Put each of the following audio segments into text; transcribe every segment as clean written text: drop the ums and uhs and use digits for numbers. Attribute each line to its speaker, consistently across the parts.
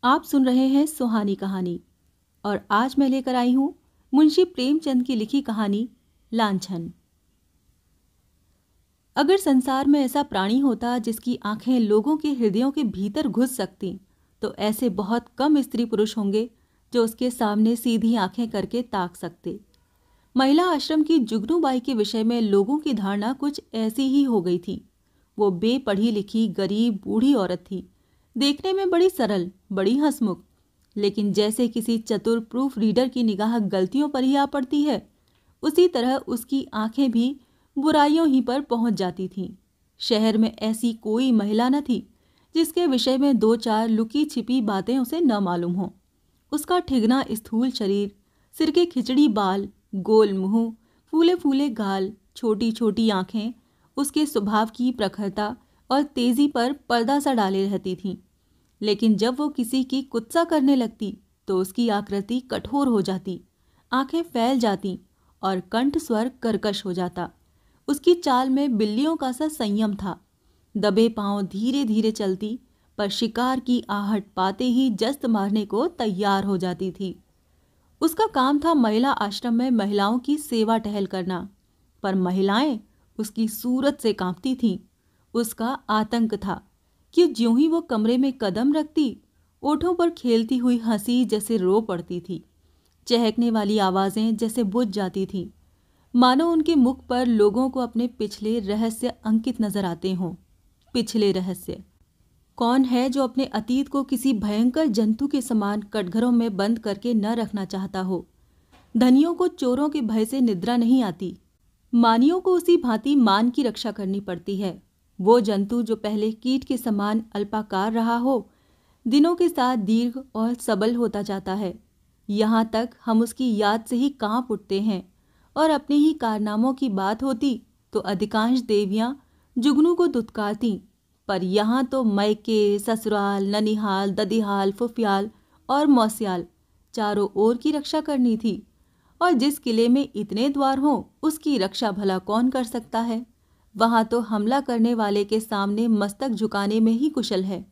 Speaker 1: आप सुन रहे हैं सुहानी कहानी और आज मैं लेकर आई हूं मुंशी प्रेमचंद की लिखी कहानी लांछन। अगर संसार में ऐसा प्राणी होता जिसकी आंखें लोगों के हृदयों के भीतर घुस सकती तो ऐसे बहुत कम स्त्री पुरुष होंगे जो उसके सामने सीधी आंखें करके ताक सकते। महिला आश्रम की जुगनूबाई के विषय में लोगों की धारणा कुछ ऐसी ही हो गई थी। वो बेपढ़ी लिखी गरीब बूढ़ी औरत थी, देखने में बड़ी सरल, बड़ी हंसमुख, लेकिन जैसे किसी चतुर प्रूफ रीडर की निगाह गलतियों पर ही आ पड़ती है, उसी तरह उसकी आंखें भी बुराइयों ही पर पहुंच जाती थीं। शहर में ऐसी कोई महिला न थी जिसके विषय में दो चार लुकी छिपी बातें उसे न मालूम हों। उसका ठिगना स्थूल शरीर, सिर के खिचड़ी बाल, गोल मुंह, फूले फूले गाल, छोटी छोटी आंखें उसके स्वभाव की प्रखरता और तेजी पर पर्दा सा डाले रहती थीं। लेकिन जब वो किसी की कुत्सा करने लगती तो उसकी आकृति कठोर हो जाती, आंखें फैल जाती और कंठ स्वर कर्कश हो जाता। उसकी चाल में बिल्लियों का सा संयम था। दबे पांव धीरे धीरे चलती, पर शिकार की आहट पाते ही जस्त मारने को तैयार हो जाती थी। उसका काम था महिला आश्रम में महिलाओं की सेवा टहल करना, पर महिलाएं उसकी सूरत से कांपती थीं। उसका आतंक था कि ज्यों ही वो कमरे में कदम रखती, ओठों पर खेलती हुई हंसी जैसे रो पड़ती थी, चहकने वाली आवाजें जैसे बुझ जाती थीं, मानो उनके मुख पर लोगों को अपने पिछले रहस्य अंकित नजर आते हों। पिछले रहस्य। कौन है जो अपने अतीत को किसी भयंकर जंतु के समान कटघरों में बंद करके न रखना चाहता हो। धनियों को चोरों के भय से निद्रा नहीं आती, मानियों को उसी भांति मान की रक्षा करनी पड़ती है। वो जंतु जो पहले कीट के समान अल्पाकार रहा हो, दिनों के साथ दीर्घ और सबल होता जाता है। यहाँ तक हम उसकी याद से ही कांप उठते हैं, और अपने ही कारनामों की बात होती तो अधिकांश देवियां जुगनू को दुत्कारती, पर यहाँ तो मैके, ससुराल, ननिहाल, ददिहाल, फुफियाल और मौसियाल चारों ओर की रक्षा करनी थी। और जिस किले में इतने द्वार हों उसकी रक्षा भला कौन कर सकता है। वहां तो हमला करने वाले के सामने मस्तक झुकाने में ही कुशल है।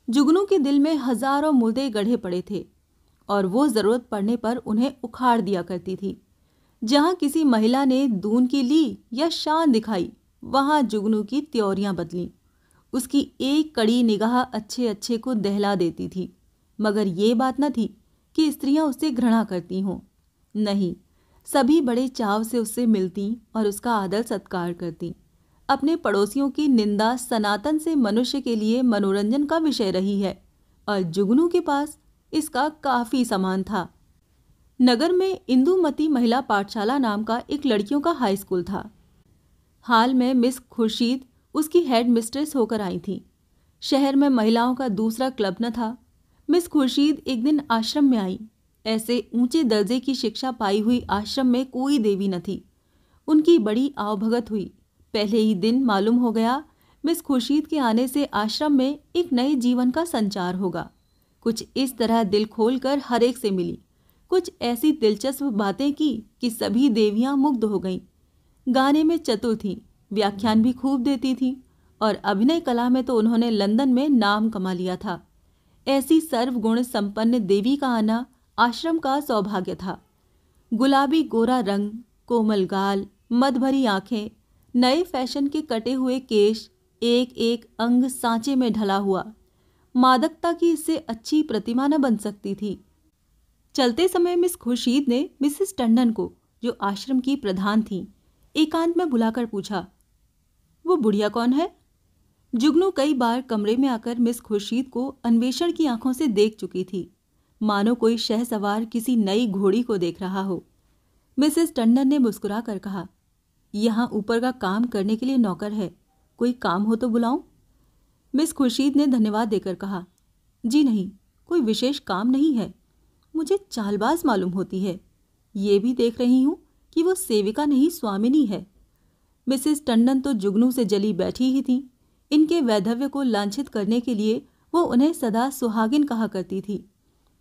Speaker 1: जुगनू के दिल में हजारों मुर्दे गढ़े पड़े थे और वो जरूरत पड़ने पर उन्हें उखाड़ दिया करती थी। जहां किसी महिला ने दून की ली या शान दिखाई, वहां जुगनू की त्योरियां बदलीं। उसकी एक कड़ी निगाह अच्छे अच्छे को दहला देती थी, मगर ये बात न थी कि स्त्रियां उससे घृणा करती हों। नहीं, सभी बड़े चाव से उससे मिलती और उसका आदर सत्कार करती। अपने पड़ोसियों की निंदा सनातन से मनुष्य के लिए मनोरंजन का विषय रही है, और जुगनू के पास इसका काफी सामान था। नगर में इंदुमती महिला पाठशाला नाम का एक लड़कियों का हाई स्कूल था। हाल में मिस खुर्शीद उसकी हेड मिस्ट्रेस होकर आई थी। शहर में महिलाओं का दूसरा क्लब न था। मिस खुर्शीद एक दिन आश्रम में आई। ऐसे ऊंचे दर्जे की शिक्षा पाई हुई आश्रम में कोई देवी न थी। उनकी बड़ी आवभगत हुई। पहले ही दिन मालूम हो गया मिस खुर्शीद के आने से आश्रम में एक नए जीवन का संचार होगा। कुछ इस तरह दिल खोलकर हर एक से मिली, कुछ ऐसी दिलचस्प बातें की कि सभी देवियां मुग्ध हो गईं। गाने में चतुर थीं, व्याख्यान भी खूब देती थीं, और अभिनय कला में तो उन्होंने लंदन में नाम कमा लिया था। ऐसी सर्वगुण संपन्न देवी का आना आश्रम का सौभाग्य था। गुलाबी गोरा रंग, कोमल गाल, मद भरी आंखें, नए फैशन के कटे हुए केश, एक एक अंग सांचे में ढला हुआ। मादकता की इससे अच्छी प्रतिमा न बन सकती थी। चलते समय मिस खुर्शीद ने मिसेस टंडन को, जो आश्रम की प्रधान थीं, एकांत में बुलाकर पूछा, वो बुढ़िया कौन है? जुगनू कई बार कमरे में आकर मिस खुर्शीद को अन्वेषण की आंखों से देख चुकी थी, मानो कोई शहसवार किसी नई घोड़ी को देख रहा हो। मिसेस टंडन ने मुस्कुरा कर कहा, यहाँ ऊपर का काम करने के लिए नौकर है, कोई काम हो तो बुलाऊं? मिस खुर्शीद ने धन्यवाद देकर कहा, जी नहीं, कोई विशेष काम नहीं है। मुझे चालबाज मालूम होती है। ये भी देख रही हूं कि वो सेविका नहीं स्वामिनी है। मिसेस टंडन तो जुगनू से जली बैठी ही थी। इनके वैधव्य को लांछित करने के लिए वो उन्हें सदा सुहागिन कहा करती थी।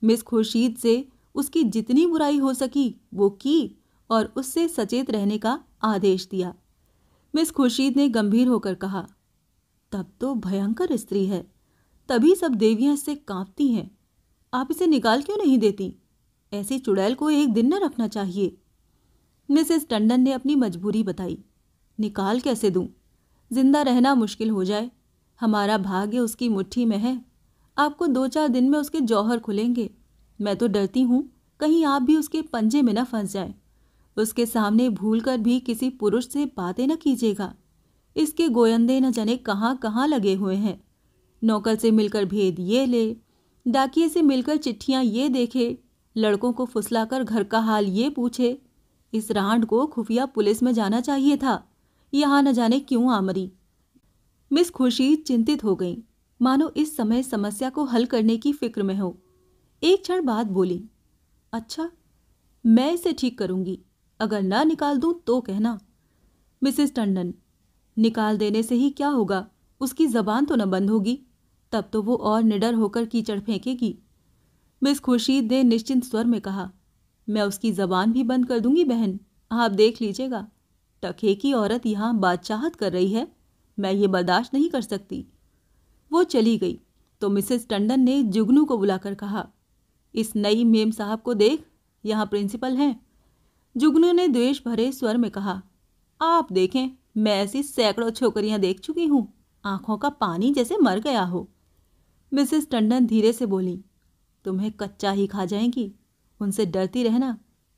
Speaker 1: मिस खुर्शीद से उसकी जितनी बुराई हो सकी वो की और उससे सचेत रहने का आदेश दिया। मिस खुर्शीद ने गंभीर होकर कहा, तब तो भयंकर स्त्री है, तभी सब देवियां इससे कांपती हैं। आप इसे निकाल क्यों नहीं देती? ऐसी चुड़ैल को एक दिन न रखना चाहिए। मिसेस टंडन ने अपनी मजबूरी बताई। निकाल कैसे दूं? जिंदा रहना मुश्किल हो जाए। हमारा भाग्य उसकी मुट्ठी में है। आपको 2-4 दिन में उसके जौहर खुलेंगे। मैं तो डरती हूँ कहीं आप भी उसके पंजे में न फंस जाए। उसके सामने भूलकर भी किसी पुरुष से बातें न कीजिएगा। इसके गोयंदे न जाने कहाँ कहाँ लगे हुए हैं। नौकर से मिलकर भेद ये ले, डाकिये से मिलकर चिट्ठियाँ ये देखे, लड़कों को फुसलाकर घर का हाल ये पूछे। इस रांड को खुफिया पुलिस में जाना चाहिए था। यहाँ न जाने क्यों आ मरी। मिस खुर्शीद चिंतित हो गईं, मानो इस समय समस्या को हल करने की फिक्र में हो। एक क्षण बाद बोली, अच्छा, मैं इसे ठीक करूंगी। अगर ना निकाल दूं तो कहना। मिसेस टंडन, निकाल देने से ही क्या होगा? उसकी जबान तो न बंद होगी। तब तो वो और निडर होकर कीचड़ फेंकेगी। मिस खुर्शीद ने निश्चिंत स्वर में कहा, मैं उसकी जबान भी बंद कर दूंगी बहन, आप देख लीजिएगा। टके की औरत यहाँ बादशाहत कर रही है। मैं ये बर्दाश्त नहीं कर सकती। वो चली गई तो मिसेस टंडन ने जुगनू को बुलाकर कहा, इस नई मेम साहब को देख, यहाँ प्रिंसिपल हैं। जुगनू ने द्वेष भरे स्वर में कहा, आप देखें, मैं ऐसी सैकड़ों छोकरियां देख चुकी हूँ, आंखों का पानी जैसे मर गया हो। मिसेस टंडन धीरे से बोली, तुम्हें कच्चा ही खा जाएंगी। उनसे डरती रहना।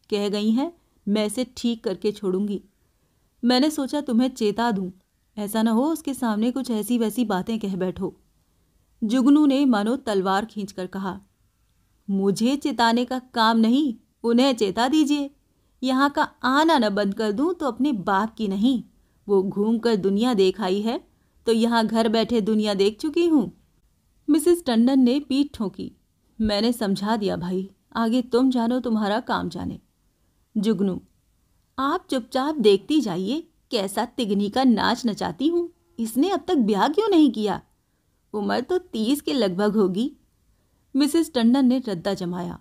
Speaker 1: कह गई हैं मैं इसे ठीक करके छोड़ूंगी। मैंने सोचा तुम्हें चेता दूं, ऐसा न हो उसके सामने कुछ ऐसी वैसी बातें कह बैठो। जुगनू ने मानो तलवार खींचकर कहा, मुझे चेताने का काम नहीं, उन्हें चेता दीजिए। यहाँ का आना न बंद कर दूं तो अपने बाप की नहीं। वो घूम कर दुनिया देख आई है तो यहाँ घर बैठे दुनिया देख चुकी हूँ। मिसेस टंडन ने पीठ ठोकी, मैंने समझा दिया भाई, आगे तुम जानो, तुम्हारा काम जाने। जुगनू, आप चुपचाप देखती जाइए, कैसा तिगनी का नाच नचाती हूँ। इसने अब तक ब्याह क्यों नहीं किया? उम्र तो 30 के लगभग होगी। मिसेस टंडन ने रद्दा जमाया।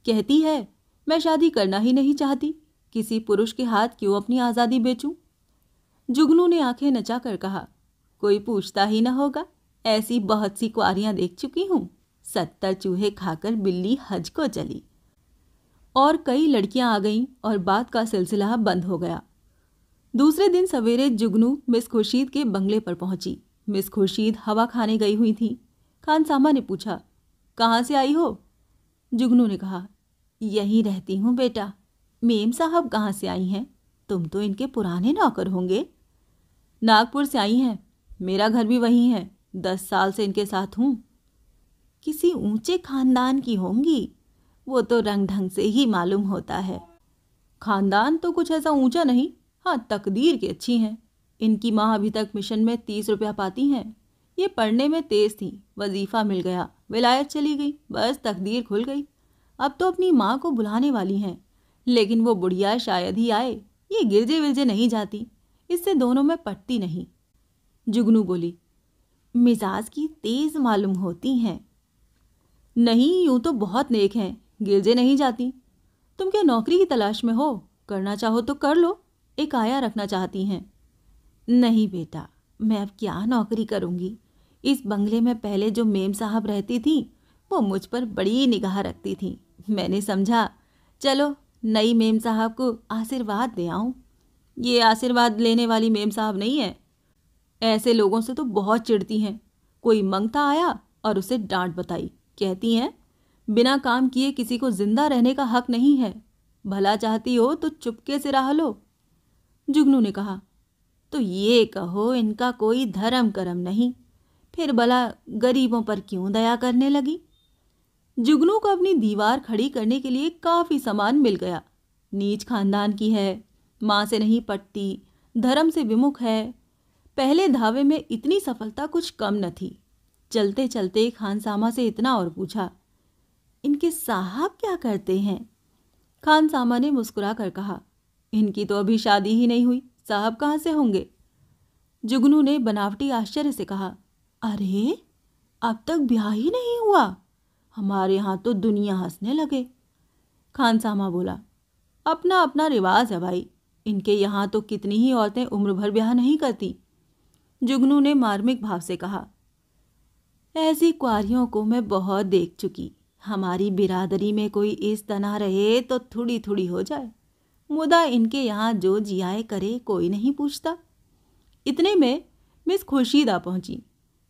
Speaker 1: कहती है मैं शादी करना ही नहीं चाहती, किसी पुरुष के हाथ क्यों अपनी आज़ादी बेचूं? जुगनू ने आंखें नचाकर कहा, कोई पूछता ही न होगा, ऐसी बहुत सी कुआरियां देख चुकी हूं। 70 चूहे खाकर बिल्ली हज को चली। और कई लड़कियां आ गईं और बात का सिलसिला बंद हो गया। दूसरे दिन सवेरे जुगनू मिस खुर्शीद के बंगले पर पहुंची। मिस खुर्शीद हवा खाने गई हुई थी। खानसामा ने पूछा, कहाँ से आई हो? जुगनू ने कहा, यहीं रहती हूँ बेटा। मेम साहब कहाँ से आई हैं? तुम तो इनके पुराने नौकर होंगे। नागपुर से आई हैं, मेरा घर भी वहीं है। 10 साल से इनके साथ हूँ। किसी ऊंचे खानदान की होंगी, वो तो रंग ढंग से ही मालूम होता है। खानदान तो कुछ ऐसा ऊंचा नहीं, हाँ तकदीर की अच्छी हैं। इनकी माँ अभी तक मिशन में 30 रुपया पाती हैं। ये पढ़ने में तेज थी, वजीफा मिल गया, विलायत चली गई, बस तकदीर खुल गई। अब तो अपनी माँ को बुलाने वाली हैं, लेकिन वो बुढ़िया शायद ही आए। ये गिरजे विरजे नहीं जाती, इससे दोनों में पटती नहीं। जुगनू बोली, मिजाज की तेज मालूम होती हैं। नहीं, यूं तो बहुत नेक हैं, गिरजे नहीं जाती। तुम क्या नौकरी की तलाश में हो? करना चाहो तो कर लो। एक आया रखना चाहती हैं। नहीं बेटा, मैं अब क्या नौकरी करूंगी। इस बंगले में पहले जो मेम साहब रहती थी वो मुझ पर बड़ी निगाह रखती थी। मैंने समझा चलो नई मेम साहब को आशीर्वाद दे आऊं। ये आशीर्वाद लेने वाली मेम साहब नहीं है। ऐसे लोगों से तो बहुत चिढ़ती हैं। कोई मंगता आया और उसे डांट बताई, कहती हैं बिना काम किए किसी को जिंदा रहने का हक नहीं है। भला चाहती हो तो चुपके से रह लो। जुगनू ने कहा, तो ये कहो इनका कोई धर्म करम नहीं, फिर भला गरीबों पर क्यों दया करने लगी? जुगनू को अपनी दीवार खड़ी करने के लिए काफी सामान मिल गया। नीच खानदान की है, माँ से नहीं पटती, धर्म से विमुख है। पहले धावे में इतनी सफलता कुछ कम न थी। चलते चलते खानसामा से इतना और पूछा, इनके साहब क्या करते हैं? खानसामा ने मुस्कुरा कर कहा, इनकी तो अभी शादी ही नहीं हुई, साहब कहाँ से होंगे? जुगनू ने बनावटी आश्चर्य से कहा, अरे अब तक ब्याह ही नहीं हुआ? हमारे यहाँ तो दुनिया हंसने लगे। खानसामा बोला, अपना अपना रिवाज है भाई, इनके यहाँ तो कितनी ही औरतें उम्र भर ब्याह नहीं करती। जुगनू ने मार्मिक भाव से कहा, ऐसी कुआरियों को मैं बहुत देख चुकी, हमारी बिरादरी में कोई इस तना रहे तो थोड़ी थोड़ी हो जाए, मुदा इनके यहाँ जो जियाए करे कोई नहीं पूछता। इतने में मिस खुर्शीद आ पहुंची।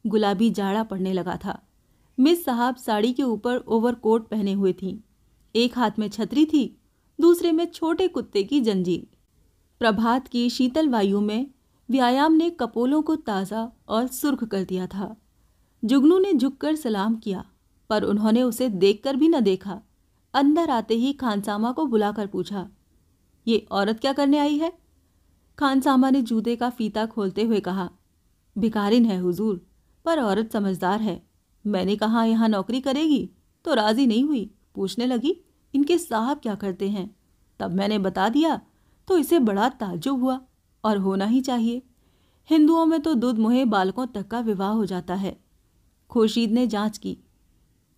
Speaker 1: गुलाबी जाड़ा पड़ने लगा था। मिस साहब साड़ी के ऊपर ओवरकोट पहने हुए थीं। एक हाथ में छतरी थी, दूसरे में छोटे कुत्ते की जंजीर। प्रभात की शीतल वायु में व्यायाम ने कपोलों को ताज़ा और सुर्ख कर दिया था। जुगनू ने झुककर सलाम किया, पर उन्होंने उसे देखकर भी न देखा। अंदर आते ही खानसामा को बुलाकर पूछा, ये औरत क्या करने आई है? खानसामा ने जूते का फीता खोलते हुए कहा, भिखारिन है हुजूर, पर औरत समझदार है। मैंने कहा यहाँ नौकरी करेगी तो राजी नहीं हुई। पूछने लगी इनके साहब क्या करते हैं। तब मैंने बता दिया तो इसे बड़ा ताज्जुब हुआ, और होना ही चाहिए। हिंदुओं में तो दूध मुहे बालकों तक का विवाह हो जाता है। खुर्शीद ने जांच की।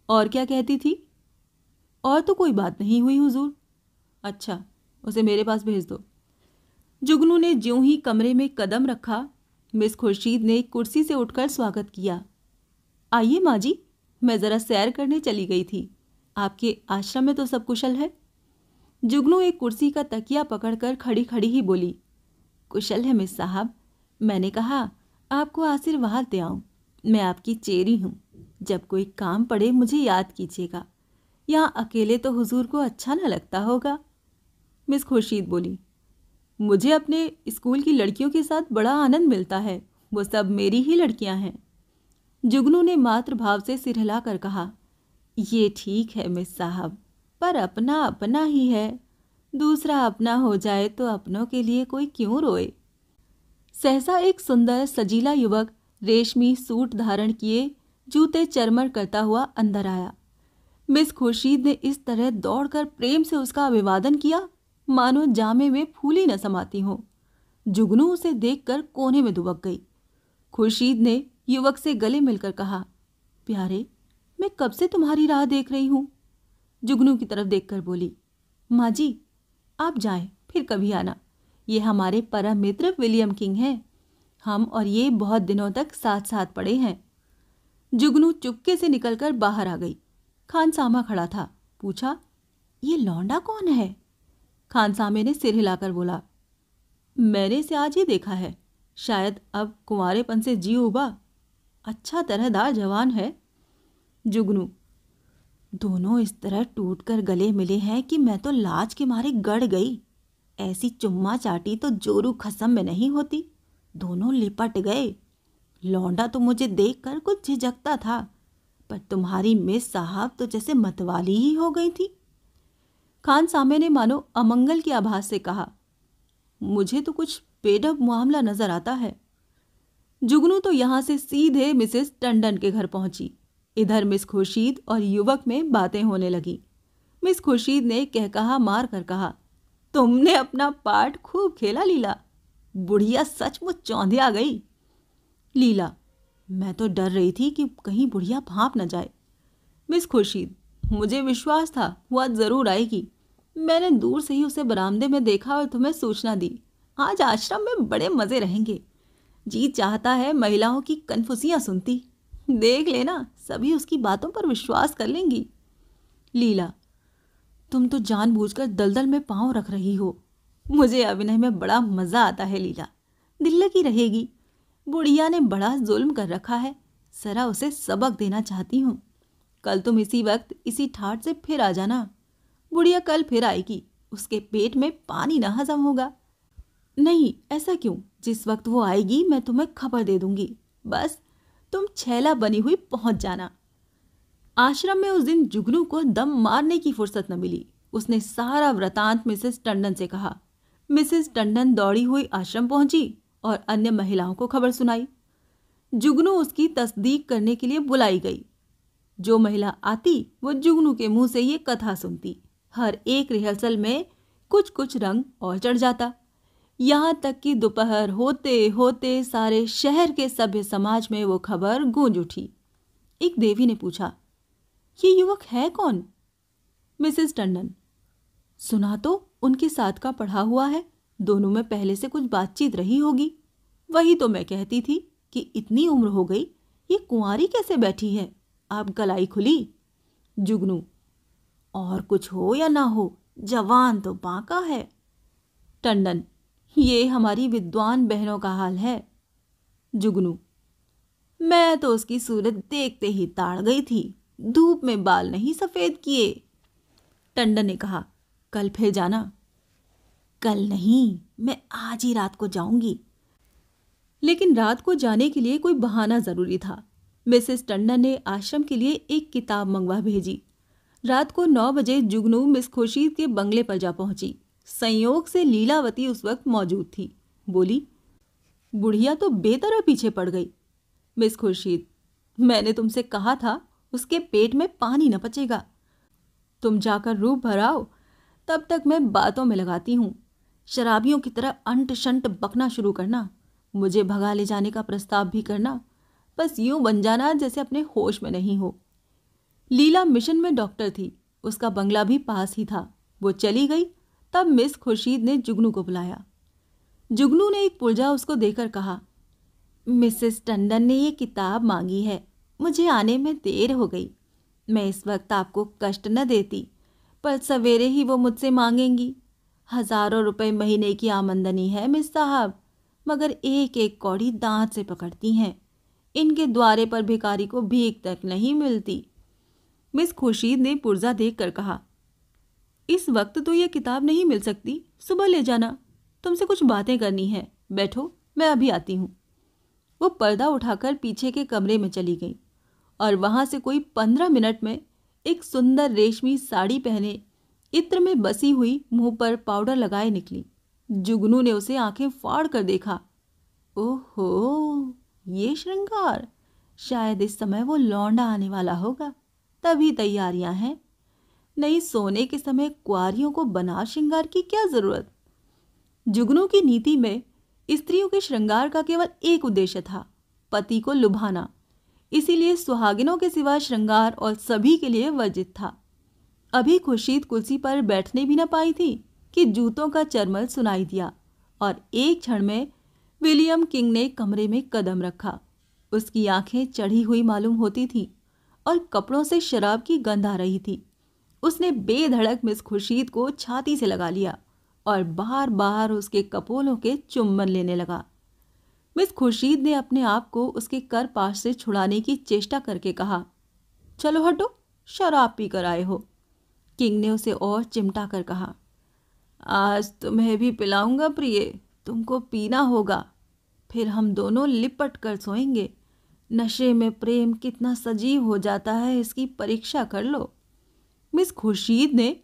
Speaker 1: और क्या कहती थी? और तो कोई बात नहीं हुई हुजूर। अच्छा, उसे मेरे पास भेज दो। जुगनू ने ज्यों ही कमरे में कदम रखा, मिस खुर्शीद ने कुर्सी से उठकर स्वागत किया। आइए माँ जी, मैं ज़रा सैर करने चली गई थी। आपके आश्रम में तो सब कुशल है? जुगनू एक कुर्सी का तकिया पकड़कर खड़ी खड़ी ही बोली, कुशल है मिस साहब। मैंने कहा आपको आशीर्वाद दे आऊं। मैं आपकी चेरी हूँ। जब कोई काम पड़े मुझे याद कीजिएगा। यहाँ अकेले तो हुजूर को अच्छा न लगता होगा। मिस खुर्शीद बोली, मुझे अपने स्कूल की लड़कियों के साथ बड़ा आनंद मिलता है। वो सब मेरी ही लड़कियां हैं। जुगनू ने मातृभाव से सिर हिलाकर कहा, ये ठीक है मिस साहब, पर अपना अपना ही है। दूसरा अपना हो जाए तो अपनों के लिए कोई क्यों रोए। सहसा एक सुंदर सजीला युवक रेशमी सूट धारण किए जूते चरमर करता हुआ अंदर आया। मिस खुर्शीद ने इस तरह दौड़कर प्रेम से उसका अभिवादन किया मानो जामे में फूली न समाती हो। जुगनू उसे देखकर कोने में दुबक गई। खुर्शीद ने युवक से गले मिलकर कहा, प्यारे, मैं कब से तुम्हारी राह देख रही हूं। जुगनू की तरफ देखकर बोली, माँ जी आप जाएं, फिर कभी आना। ये हमारे परम मित्र विलियम किंग हैं। हम और ये बहुत दिनों तक साथ साथ पड़े हैं। जुगनू चुपके से निकलकर बाहर आ गई। खानसामा खड़ा था। पूछा, ये लौंडा कौन है? खानसामे ने सिर हिलाकर बोला, मैंने इसे आज ही देखा है। शायद अब कुंवारेपन से जी उबा। अच्छा तरहदार जवान है। जुगनू, दोनों इस तरह टूटकर गले मिले हैं कि मैं तो लाज के मारे गड़ गई। ऐसी चुम्मा चाटी तो जोरू खसम में नहीं होती। दोनों लिपट गए। लौंडा तो मुझे देखकर कुछ झिझकता था, पर तुम्हारी मिस साहब तो जैसे मतवाली ही हो गई थी। खानसामे ने मानो अमंगल के आभास से कहा, मुझे तो कुछ बेढब मामला नजर आता है। जुगनू तो यहां से सीधे मिसेस टंडन के घर पहुंची। इधर मिस खुर्शीद और युवक में बातें होने लगी। मिस खुर्शीद ने कहकहा मार कर कहा, तुमने अपना पार्ट खूब खेला लीला। बुढ़िया सचमुच चौंधिया गई। लीला, मैं तो डर रही थी कि कहीं बुढ़िया भांप न जाए। मिस खुर्शीद, मुझे विश्वास था वो आज जरूर आएगी। मैंने दूर से ही उसे बरामदे में देखा और तुम्हें सूचना दी। आज आश्रम में बड़े मजे रहेंगे। जी चाहता है महिलाओं की कन्फुसियां सुनती। देख लेना, सभी उसकी बातों पर विश्वास कर लेंगी। लीला, तुम तो जानबूझकर दलदल में पांव रख रही हो। मुझे अभिनय में बड़ा मजा आता है लीला। दिल लगी रहेगी। बुढ़िया ने बड़ा जुल्म कर रखा है। जरा उसे सबक देना चाहती हूँ। कल तुम इसी वक्त इसी ठाट से फिर आ जाना। बुढ़िया कल फिर आएगी। उसके पेट में पानी ना हजम होगा। नहीं, ऐसा क्यों? जिस वक्त वो आएगी मैं तुम्हें खबर दे दूंगी। बस तुम छैला बनी हुई पहुंच जाना। आश्रम में उस दिन जुगनू को दम मारने की फुर्सत न मिली। उसने सारा वृतांत मिसेस टंडन से कहा। मिसेस टंडन दौड़ी हुई आश्रम पहुंची और अन्य महिलाओं को खबर सुनाई। जुगनू उसकी तस्दीक करने के लिए बुलाई गई। जो महिला आती वो जुगनू के मुंह से ये कथा सुनती। हर एक रिहर्सल में कुछ कुछ रंग और चढ़ जाता। यहाँ तक कि दोपहर होते होते सारे शहर के सभ्य समाज में वो खबर गूंज उठी। एक देवी ने पूछा, ये युवक है कौन? मिसेस टंडन, सुना तो उनके साथ का पढ़ा हुआ है। दोनों में पहले से कुछ बातचीत रही होगी। वही तो मैं कहती थी कि इतनी उम्र हो गई, ये कुंवारी कैसे बैठी है? आप गलाई खुली। जुगनू, और कुछ हो या ना हो, जवान तो बांका है। टंडन, ये हमारी विद्वान बहनों का हाल है। जुगनू, मैं तो उसकी सूरत देखते ही ताड़ गई थी, धूप में बाल नहीं सफेद किए। टंडन ने कहा, कल फिर जाना। कल नहीं, मैं आज ही रात को जाऊंगी। लेकिन रात को जाने के लिए कोई बहाना जरूरी था। मिसेस टंडन ने आश्रम के लिए एक किताब मंगवा भेजी। रात को 9 बजे जुगनू मिस खुर्शीद के बंगले पर जा पहुंची। संयोग से लीलावती उस वक्त मौजूद थी। बोली, बुढ़िया तो बेतरह पीछे पड़ गई। मिस खुर्शीद, मैंने तुमसे कहा था उसके पेट में पानी न पचेगा। तुम जाकर रूप भराओ, तब तक मैं बातों में लगाती हूँ। शराबियों की तरह अंट शंट बकना शुरू करना, मुझे भगा ले जाने का प्रस्ताव भी करना, बस यूं बन जाना जैसे अपने होश में नहीं हो। लीला मिशन में डॉक्टर थी, उसका बंगला भी पास ही था। वो चली गई, तब मिस खुर्शीद ने जुगनू को बुलाया। जुगनू ने एक पुर्जा उसको देकर कहा, मिसेस टंडन ने ये किताब मांगी है, मुझे आने में देर हो गई। मैं इस वक्त आपको कष्ट न देती, पर सवेरे ही वो मुझसे मांगेंगी। हजारों रुपए महीने की आमदनी है मिस साहब, मगर एक एक कौड़ी दांत से पकड़ती हैं। इनके द्वारे पर भिखारी को भीख तक नहीं मिलती। मिस खुर्शीद ने पुर्जा देखकर कहा, इस वक्त तो ये किताब नहीं मिल सकती, सुबह ले जाना। तुमसे कुछ बातें करनी है, बैठो, मैं अभी आती हूँ। वो पर्दा उठाकर पीछे के कमरे में चली गई और वहां से कोई 15 मिनट में एक सुंदर रेशमी साड़ी पहने, इत्र में बसी हुई, मुंह पर पाउडर लगाए निकली। जुगनू ने उसे आंखें फाड़ कर देखा। ओहो, ये श्रृंगार! शायद इस समय वो लौंडा आने वाला होगा, तभी तैयारियां हैं। नहीं, सोने के समय कुंवारियों को बना श्रृंगार की क्या जरूरत। जुगनू की नीति में स्त्रियों के श्रृंगार का केवल एक उद्देश्य था, पति को लुभाना। इसीलिए सुहागिनों के सिवा श्रृंगार और सभी के लिए वर्जित था। अभी खुर्शीद कुर्सी पर बैठने भी न पाई थी कि जूतों का चरमल सुनाई दिया और एक क्षण में विलियम किंग ने कमरे में कदम रखा। उसकी आंखें चढ़ी हुई मालूम होती थीं और कपड़ों से शराब की गंध आ रही थी। उसने बेधड़क मिस खुर्शीद को छाती से लगा लिया और बार बार उसके कपोलों के चुम्बन लेने लगा। मिस खुर्शीद ने अपने आप को उसके कर पाश से छुड़ाने की चेष्टा करके कहा, चलो हटो, शराब पी कर आए हो। किंग ने उसे और चिमटा कर कहा, आज तुम्हें भी पिलाऊंगा प्रिय, तुमको पीना होगा, फिर हम दोनों लिपट कर सोएंगे। नशे में प्रेम कितना सजीव हो जाता है, इसकी परीक्षा कर लो। मिस खुर्शीद ने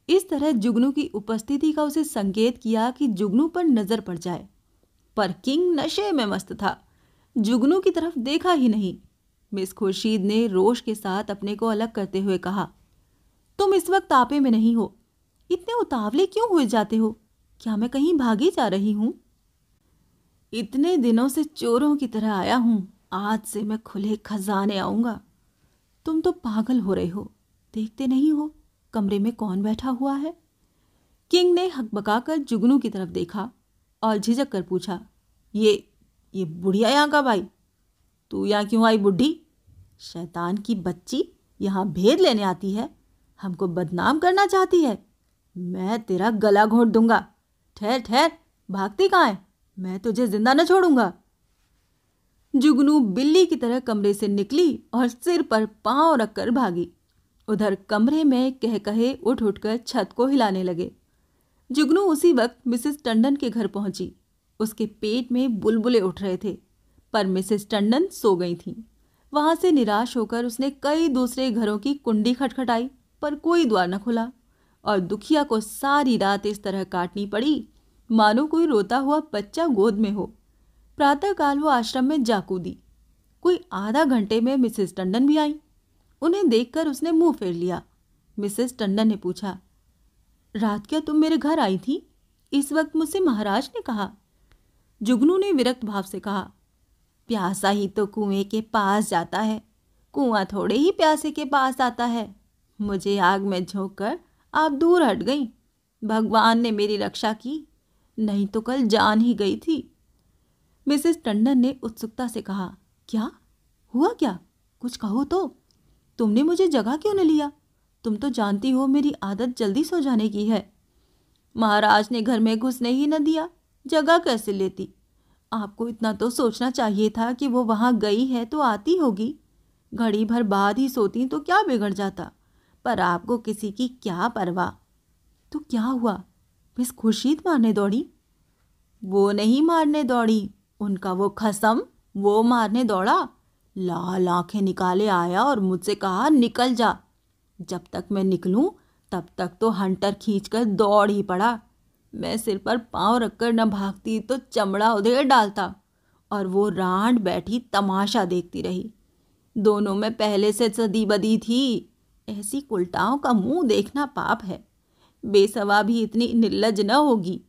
Speaker 1: इस तरह जुगनू की उपस्थिति का उसे संकेत किया कि जुगनू पर नजर पड़ जाए, पर किंग नशे में मस्त था, जुगनू की तरफ देखा ही नहीं। मिस खुर्शीद ने रोष के साथ अपने को अलग करते हुए कहा, तुम इस वक्त आपे में नहीं हो, इतने उतावले क्यों हुए जाते हो? क्या मैं कहीं भागी जा रही हूं? इतने दिनों से चोरों की तरह आया हूं, आज से मैं खुले खजाने आऊंगा। तुम तो पागल हो रहे हो, देखते नहीं हो कमरे में कौन बैठा हुआ है? किंग ने हकबकाकर जुगनू की तरफ देखा और झिझक कर पूछा, ये बुढ़िया यहाँ कब आई? तू यहाँ क्यों आई बुढ़ी? शैतान की बच्ची, यहाँ भेद लेने आती है, हमको बदनाम करना चाहती है। मैं तेरा गला घोंट दूंगा। ठहर ठहर, भागती कहाँ है? मैं तुझे जिंदा न छोड़ूंगा। जुगनू बिल्ली की तरह कमरे से निकली और सिर पर पांव रखकर भागी। उधर कमरे में कह कहे उठ उठकर छत को हिलाने लगे। जुगनू उसी वक्त मिसेस टंडन के घर पहुंची। उसके पेट में बुलबुले उठ रहे थे, पर मिसेस टंडन सो गई थीं। वहां से निराश होकर उसने कई दूसरे घरों की कुंडी खटखटाई, पर कोई द्वार न खुला और दुखिया को सारी रात इस तरह काटनी पड़ी मानो कोई रोता हुआ बच्चा गोद में हो। प्रातःकाल वो आश्रम में जा कूदी। कोई आधा घंटे में मिसेस टंडन भी आई। उन्हें देखकर उसने मुंह फेर लिया। मिसेस टंडन ने पूछा, रात क्या तुम मेरे घर आई थी? इस वक्त मुझसे महाराज ने कहा। जुगनू ने विरक्त भाव से कहा, प्यासा ही तो कुएं के पास जाता है, कुआं थोड़े ही प्यासे के पास आता है। मुझे आग में झोंक कर आप दूर हट गई। भगवान ने मेरी रक्षा की, नहीं तो कल जान ही गई थी। मिसेस टंडन ने उत्सुकता से कहा, क्या हुआ? क्या कुछ कहो तो। तुमने मुझे जगह क्यों न लिया? तुम तो जानती हो मेरी आदत जल्दी सो जाने की है। महाराज ने घर में घुसने ही न दिया, जगह कैसे लेती। आपको इतना तो सोचना चाहिए था कि वो वहां गई है तो आती होगी। घड़ी भर बाद ही सोती तो क्या बिगड़ जाता, पर आपको किसी की क्या परवाह। तो क्या हुआ? मिस खुर्शीद मारने दौड़ी? वो नहीं मारने दौड़ी, उनका वो खसम वो मारने दौड़ा। लाल आंखें निकाले आया और मुझसे कहा निकल जा। जब तक मैं निकलूं तब तक तो हंटर खींचकर दौड़ ही पड़ा। मैं सिर पर पांव रखकर न भागती तो चमड़ा उधेड़ डालता, और वो रांड बैठी तमाशा देखती रही। दोनों में पहले से सदी बदी थी। ऐसी कुलटाओं का मुंह देखना पाप है। बेसवा भी इतनी निर्लज न होगी।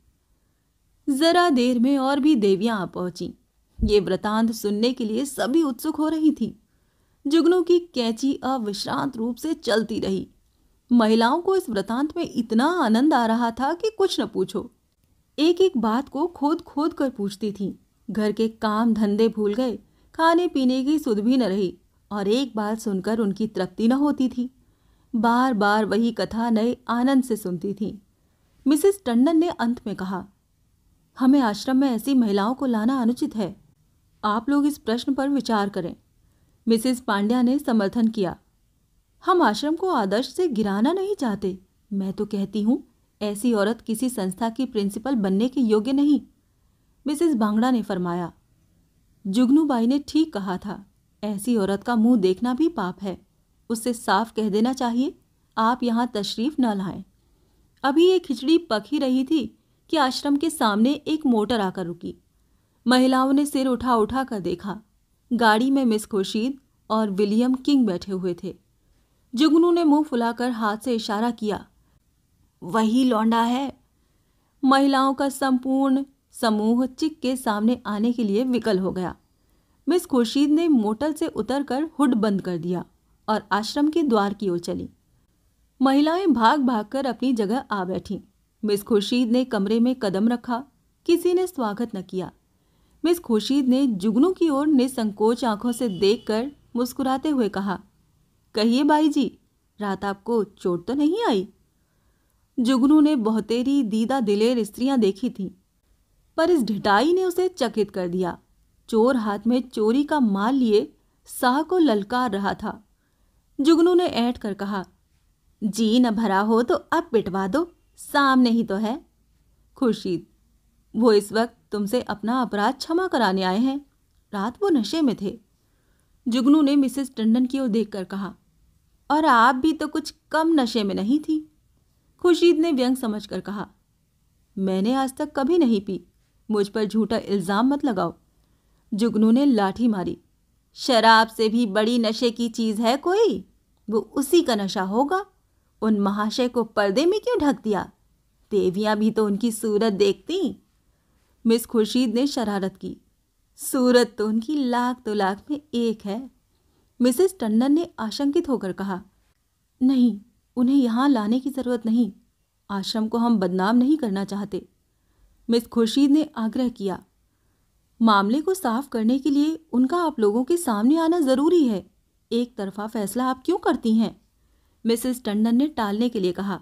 Speaker 1: जरा देर में और भी देवियां आ पहुंची। ये वृतांत सुनने के लिए सभी उत्सुक हो रही थी। जुगनू की कैंची अविश्रांत रूप से चलती रही। महिलाओं को इस वृतांत में इतना आनंद आ रहा था कि कुछ न पूछो। एक एक बात को खोद खोद कर पूछती थी। घर के काम धंधे भूल गए, खाने पीने की सुध भी न रही, और एक बात सुनकर उनकी तृप्ति न होती थी। बार बार वही कथा नए आनंद से सुनती थी। मिसेस टंडन ने अंत में कहा, हमें आश्रम में ऐसी महिलाओं को लाना अनुचित है। आप लोग इस प्रश्न पर विचार करें। मिसेस पांड्या ने समर्थन किया। हम आश्रम को आदर्श से गिराना नहीं चाहते। मैं तो कहती हूँ ऐसी औरत किसी संस्था की प्रिंसिपल बनने के योग्य नहीं। मिसेस बांगड़ा ने फरमाया, जुगनूबाई ने ठीक कहा था। ऐसी औरत का मुंह देखना भी पाप है। उससे साफ कह देना चाहिए, आप यहाँ तशरीफ न लाएं। अभी ये खिचड़ी पक ही रही थी कि आश्रम के सामने एक मोटर आकर रुकी। महिलाओं ने सिर उठा उठा कर देखा। गाड़ी में मिस खुर्शीद और विलियम किंग बैठे हुए थे। जुगनू ने मुंह फुलाकर हाथ से इशारा किया, वही लौंडा है। महिलाओं का संपूर्ण समूह चिक के सामने आने के लिए विकल हो गया। मिस खुर्शीद ने मोटर से उतरकर हुड बंद कर दिया और आश्रम के द्वार की ओर चली। महिलाएं भाग भागकर अपनी जगह आ बैठीं। मिस खुर्शीद ने कमरे में कदम रखा। किसी ने स्वागत न किया। मिस खुर्शीद ने जुगनू की ओर निसंकोच आंखों से देखकर मुस्कुराते हुए कहा, कहिए बाई जी, रात आपको चोट तो नहीं आई? जुगनू ने बहुतेरी दीदा दिलेर स्त्रियां देखी थीं, पर इस ढिठाई ने उसे चकित कर दिया। चोर हाथ में चोरी का माल लिए साह को ललकार रहा था। जुगनू ने ऐंठ कर कहा, जी न भरा हो तो अब पिटवा दो, सामने ही तो है। खुर्शीद, वो इस वक्त तुमसे अपना अपराध क्षमा कराने आए हैं। रात वो नशे में थे। जुगनू ने मिसेस टंडन की ओर देखकर कहा, और आप भी तो कुछ कम नशे में नहीं थी। खुर्शीद ने व्यंग समझकर कहा, मैंने आज तक कभी नहीं पी। मुझ पर झूठा इल्जाम मत लगाओ। जुगनू ने लाठी मारी। शराब से भी बड़ी नशे की चीज है कोई? वो उसी का नशा होगा। उन महाशय को पर्दे में क्यों ढक दिया? देवियां भी तो उनकी सूरत देखती। मिस खुर्शीद ने शरारत की। सूरत तो उनकी लाख तो लाख में एक है। मिसेस टंडन ने आशंकित होकर कहा, नहीं, उन्हें यहाँ लाने की जरूरत नहीं। आश्रम को हम बदनाम नहीं करना चाहते। मिस खुर्शीद ने आग्रह किया, मामले को साफ करने के लिए उनका आप लोगों के सामने आना जरूरी है। एक तरफा फैसला आप क्यों करती हैं? मिसेस टंडन ने टालने के लिए कहा,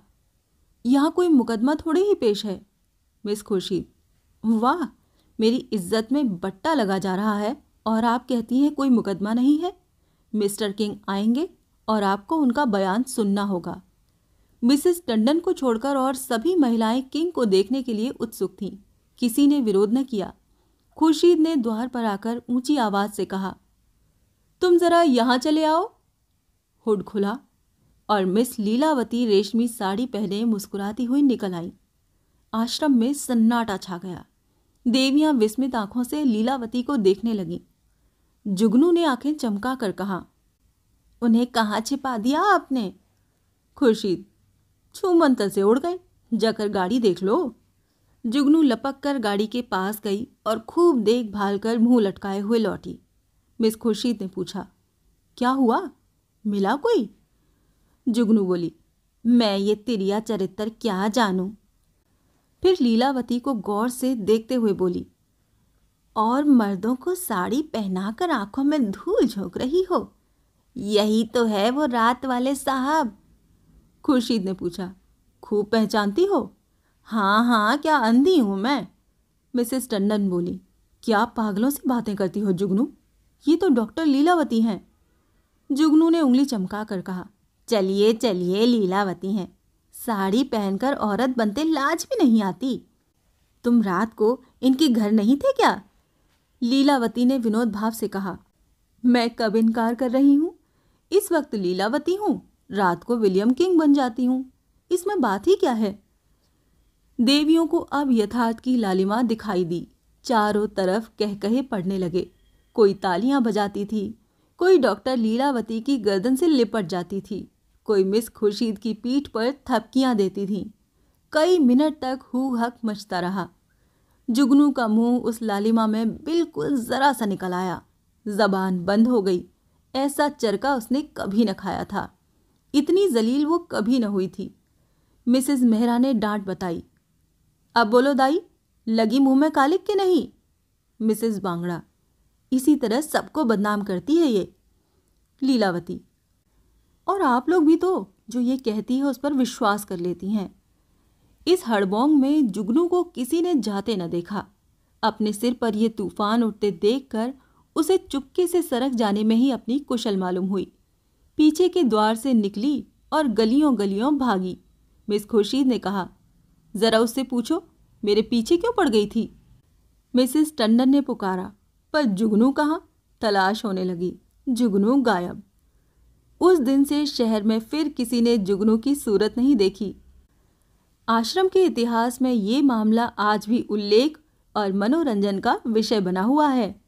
Speaker 1: यहाँ कोई मुकदमा थोड़े ही पेश है। मिस खुर्शीद, वाह, मेरी इज्जत में बट्टा लगा जा रहा है और आप कहती हैं कोई मुकदमा नहीं है। मिस्टर किंग आएंगे और आपको उनका बयान सुनना होगा। मिसेस टंडन को छोड़कर और सभी महिलाएं किंग को देखने के लिए उत्सुक थीं। किसी ने विरोध न किया। खुर्शीद ने द्वार पर आकर ऊंची आवाज से कहा, तुम जरा यहाँ चले आओ। हुड खुला और मिस लीलावती रेशमी साड़ी पहने मुस्कुराती हुई निकल आई। आश्रम में सन्नाटा छा गया। देवियां विस्मित आंखों से लीलावती को देखने लगीं। जुगनू ने आंखें चमका कर कहा, उन्हें कहाँ छिपा दिया आपने? खुर्शीद, छूमंतर से उड़ गए, जाकर गाड़ी देख लो। जुगनू लपक कर गाड़ी के पास गई और खूब देखभाल कर मुंह लटकाए हुए लौटी। मिस खुर्शीद ने पूछा, क्या हुआ? मिला कोई? जुगनू बोली, मैं ये तिरिया चरित्र क्या जानूं। फिर लीलावती को गौर से देखते हुए बोली, और मर्दों को साड़ी पहनाकर आंखों में धूल झोंक रही हो, यही तो है वो रात वाले साहब। खुर्शीद ने पूछा। खूब पहचानती हो? हाँ हाँ, क्या अंधी हूँ मैं? मिसेस टंडन बोली। क्या पागलों से बातें करती हो जुगनू? ये तो डॉक्टर लीलावती हैं। जुगनू ने उंगली चमका कर कहा। चलिए चलिए, लीलावती हैं। साड़ी पहनकर औरत बनते लाज भी नहीं आती। तुम रात को इनके घर नहीं थे क्या? लीलावती ने विनोद भाव से कहा। मैं कब इनकार कर रही हूँ? इस वक्त लीलावती हूँ, रात को विलियम किंग बन जाती हूँ। इसमें बात ही क्या है? देवियों को अब यथार्थ की लालिमा दिखाई दी। चारों तरफ कहकहे पड़ने लगे। कोई तालियां बजाती थी, कोई डॉक्टर लीलावती की गर्दन से लिपट जाती थी, कोई मिस खुर्शीद की पीठ पर थपकियां देती थी। कई मिनट तक हू हक मचता रहा। जुगनू का मुंह उस लालिमा में बिल्कुल जरा सा निकल आया। जबान बंद हो गई। ऐसा चरका उसने कभी न खाया था। इतनी जलील वो कभी न हुई थी। मिसेस मेहरा ने डांट बताई। अब बोलो दाई, लगी मुंह में कालिक के नहीं? मिसेस बांगड़ा। इसी तरह सबको बदनाम करती है ये। लीलावती। और आप लोग भी तो जो ये कहती है उस पर विश्वास कर लेती हैं। इस हड़बोंग में जुगनू को किसी ने जाते न देखा। अपने सिर पर यह तूफान उठते देखकर उसे चुपके से सरक जाने में ही अपनी कुशल मालूम हुई। पीछे के द्वार से निकली और गलियों गलियों भागी। मिस खुर्शीद ने कहा, जरा उससे पूछो मेरे पीछे क्यों पड़ गई थी? मिसेस टंडन ने पुकारा, पर जुगनू कहाँ? तलाश होने लगी। जुगनू गायब। उस दिन से शहर में फिर किसी ने जुगनू की सूरत नहीं देखी। आश्रम के इतिहास में ये मामला आज भी उल्लेख और मनोरंजन का विषय बना हुआ है।